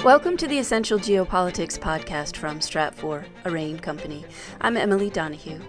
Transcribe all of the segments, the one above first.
Welcome to the Essential Geopolitics podcast from Stratfor, a RAIN company. I'm Emily Donahue.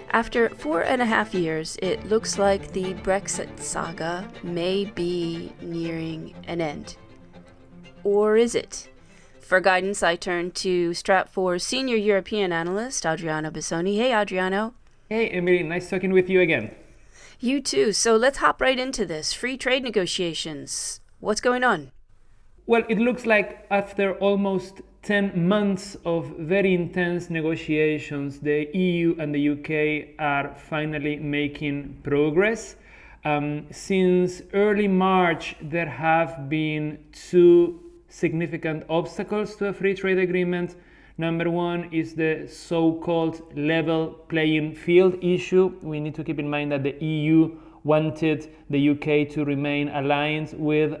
After 4.5 years, it looks like the Brexit saga may be nearing an end. Or is it? For guidance, I turn to Stratfor's senior European analyst, Adriano Bissoni. Hey, Adriano. Hey, Emily. Nice talking with you again. You too. So let's hop right into this. Free trade negotiations. What's going on? Well, it looks like after almost 10 months of very intense negotiations, the EU and the UK are finally making progress. Since early March, there have been two significant obstacles to a free trade agreement. Number one is the so-called level playing field issue. We need to keep in mind that the EU wanted the UK to remain aligned with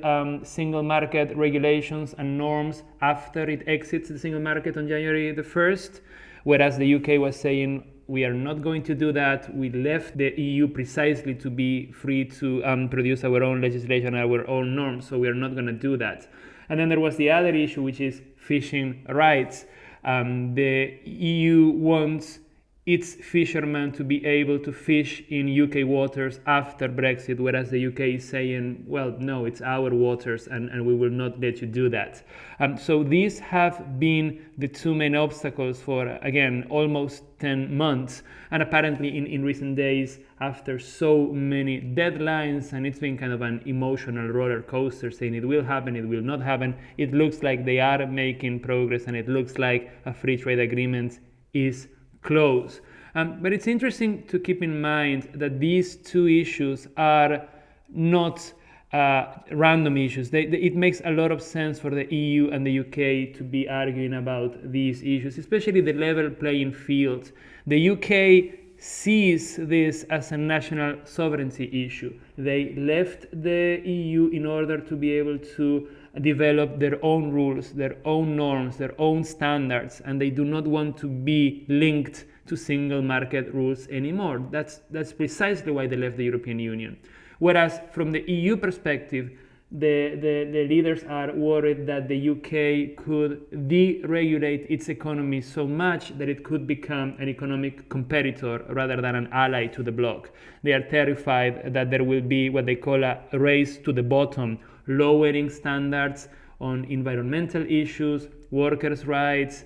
single market regulations and norms after it exits the single market on January the 1st, whereas the UK was saying, we are not going to do that. We left the EU precisely to be free to produce our own legislation, our own norms, so we are not going to do that. And then there was the other issue, which is fishing rights. The EU wants its fishermen to be able to fish in UK waters after Brexit, whereas the UK is saying, well, no, it's our waters and we will not let you do that. So these have been the two main obstacles for, again, almost 10 months. And apparently in recent days, after so many deadlines, and it's been kind of an emotional roller coaster saying it will happen, it will not happen, it looks like they are making progress and it looks like a free trade agreement is close. But it's interesting to keep in mind that these two issues are not random issues. It makes a lot of sense for the EU and the UK to be arguing about these issues, especially the level playing field. The UK sees this as a national sovereignty issue. They left the EU in order to be able to develop their own rules, their own norms, their own standards, and they do not want to be linked to single market rules anymore. That's precisely why they left the European Union. Whereas from the EU perspective, the leaders are worried that the UK could deregulate its economy so much that it could become an economic competitor rather than an ally to the bloc. They are terrified that there will be what they call a race to the bottom, lowering standards on environmental issues, workers' rights,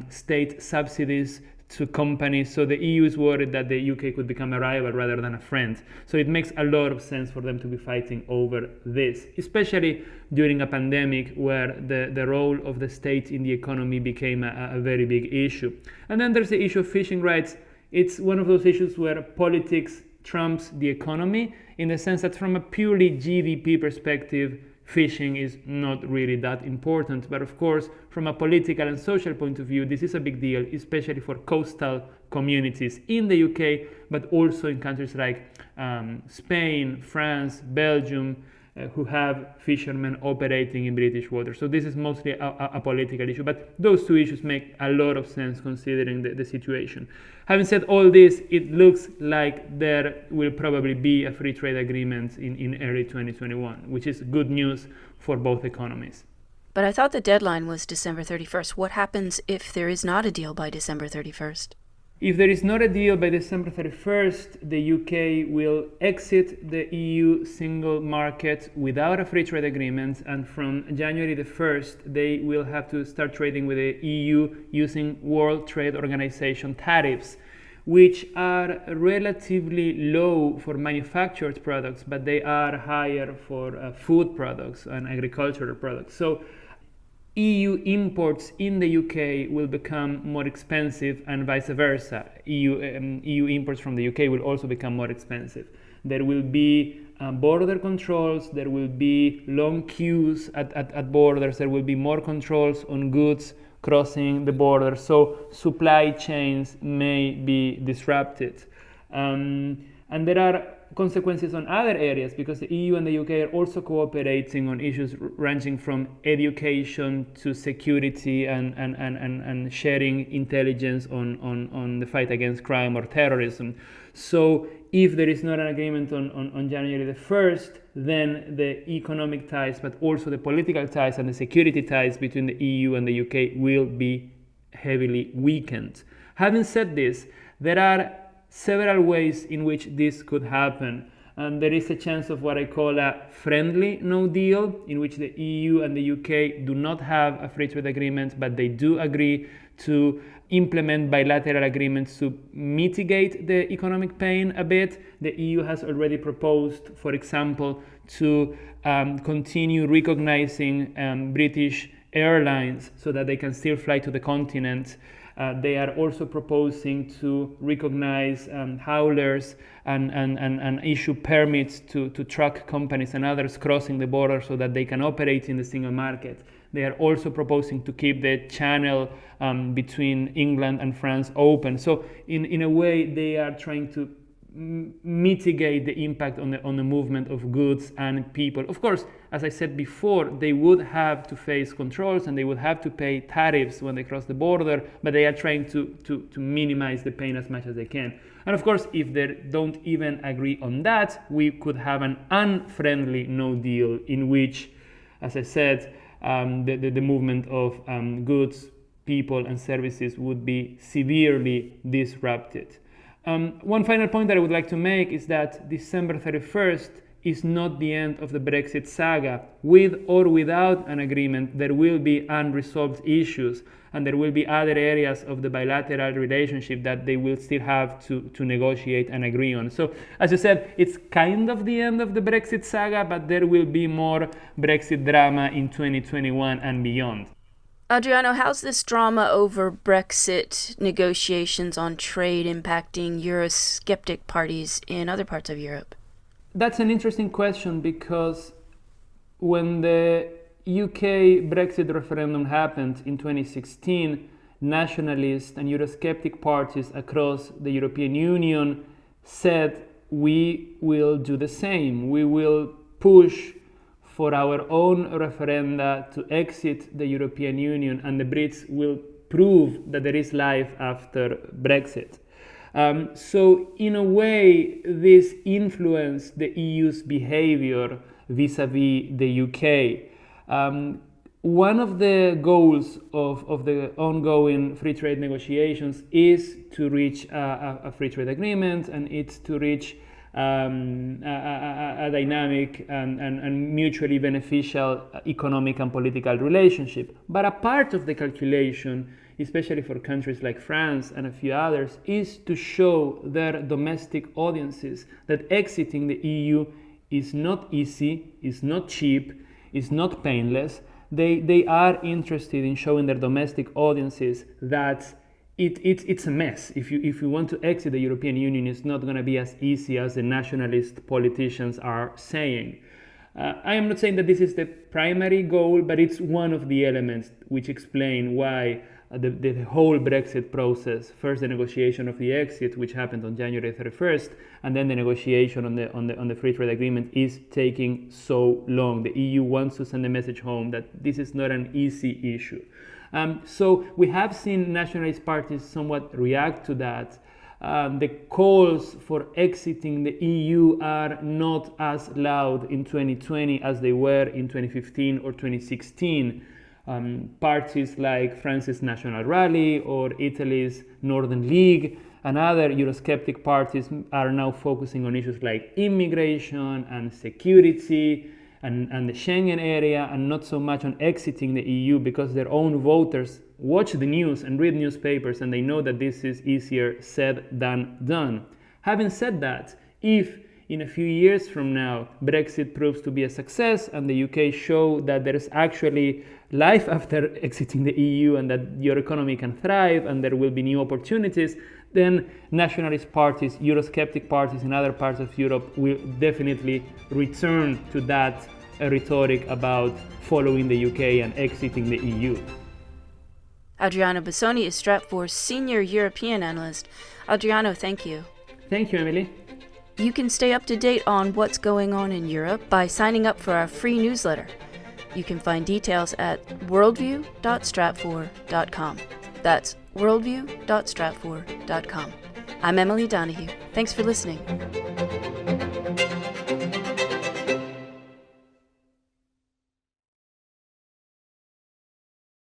state subsidies to companies. So the EU is worried that the UK could become a rival rather than a friend. So it makes a lot of sense for them to be fighting over this, especially during a pandemic where the role of the state in the economy became a very big issue. And then there's the issue of fishing rights. It's one of those issues where politics trumps the economy, in the sense that from a purely GDP perspective, fishing is not really that important. But of course, from a political and social point of view, this is a big deal, especially for coastal communities in the UK, but also in countries like Spain, France, Belgium, who have fishermen operating in British waters. So this is mostly a political issue, but those two issues make a lot of sense considering the situation. Having said all this, it looks like there will probably be a free trade agreement in early 2021, which is good news for both economies. But I thought the deadline was December 31st. What happens if there is not a deal by December 31st? If there is not a deal by December 31st, the UK will exit the EU single market without a free trade agreement, and from January the 1st, they will have to start trading with the EU using World Trade Organization tariffs, which are relatively low for manufactured products, but they are higher for food products and agricultural products. So EU imports in the UK will become more expensive and vice versa. EU imports from the UK will also become more expensive. There will be border controls, there will be long queues at borders, there will be more controls on goods crossing the border, so supply chains may be disrupted. And there are consequences on other areas because the EU and the UK are also cooperating on issues ranging from education to security and sharing intelligence on the fight against crime or terrorism. So if there is not an agreement on January the 1st, then the economic ties, but also the political ties and the security ties between the EU and the UK will be heavily weakened. Having said this, there are several ways in which this could happen. There is a chance of what I call a friendly no deal, in which the EU and the UK do not have a free trade agreement, but they do agree to implement bilateral agreements to mitigate the economic pain a bit. The EU has already proposed, for example, to continue recognizing British airlines so that they can still fly to the continent. They are also proposing to recognize howlers and issue permits to truck companies and others crossing the border so that they can operate in the single market. They are also proposing to keep the channel between England and France open. So in a way, they are trying to mitigate the impact on the movement of goods and people. Of course, as I said before, they would have to face controls and they would have to pay tariffs when they cross the border, but they are trying to minimize the pain as much as they can. And of course, if they don't even agree on that, we could have an unfriendly no deal in which, as I said, the movement of goods, people and services would be severely disrupted. One final point that I would like to make is that December 31st is not the end of the Brexit saga. With or without an agreement, there will be unresolved issues and there will be other areas of the bilateral relationship that they will still have to negotiate and agree on. So, as you said, it's kind of the end of the Brexit saga, but there will be more Brexit drama in 2021 and beyond. Adriano, how's this drama over Brexit negotiations on trade impacting Eurosceptic parties in other parts of Europe? That's an interesting question because when the UK Brexit referendum happened in 2016, nationalist and Eurosceptic parties across the European Union said, we will do the same. We will push for our own referenda to exit the European Union, and the Brits will prove that there is life after Brexit. So in a way, this influenced the EU's behavior vis-a-vis the UK. One of the goals of the ongoing free trade negotiations is to reach a free trade agreement, and it's to reach a dynamic and mutually beneficial economic and political relationship. But a part of the calculation, especially for countries like France and a few others, is to show their domestic audiences that exiting the EU is not easy, is not cheap, is not painless. They are interested in showing their domestic audiences that it's a mess. If you want to exit the European Union, it's not going to be as easy as the nationalist politicians are saying. I am not saying that this is the primary goal, but it's one of the elements which explain why the whole Brexit process, first the negotiation of the exit, which happened on January 31st, and then the negotiation on the free trade agreement is taking so long. The EU wants to send a message home that this is not an easy issue. So we have seen nationalist parties somewhat react to that. The calls for exiting the EU are not as loud in 2020 as they were in 2015 or 2016. Parties like France's National Rally or Italy's Northern League and other Eurosceptic parties are now focusing on issues like immigration and security and the Schengen area, and not so much on exiting the EU, because their own voters watch the news and read newspapers and they know that this is easier said than done. Having said that, if in a few years from now Brexit proves to be a success and the UK show that there is actually life after exiting the EU and that your economy can thrive and there will be new opportunities, then nationalist parties, Eurosceptic parties in other parts of Europe will definitely return to that rhetoric about following the UK and exiting the EU. Adriano Bassoni is Stratfor's senior European analyst. Adriano, thank you. Thank you, Emily. You can stay up to date on what's going on in Europe by signing up for our free newsletter. You can find details at worldview.stratfor.com. That's worldview.stratfor.com. I'm Emily Donahue. Thanks for listening.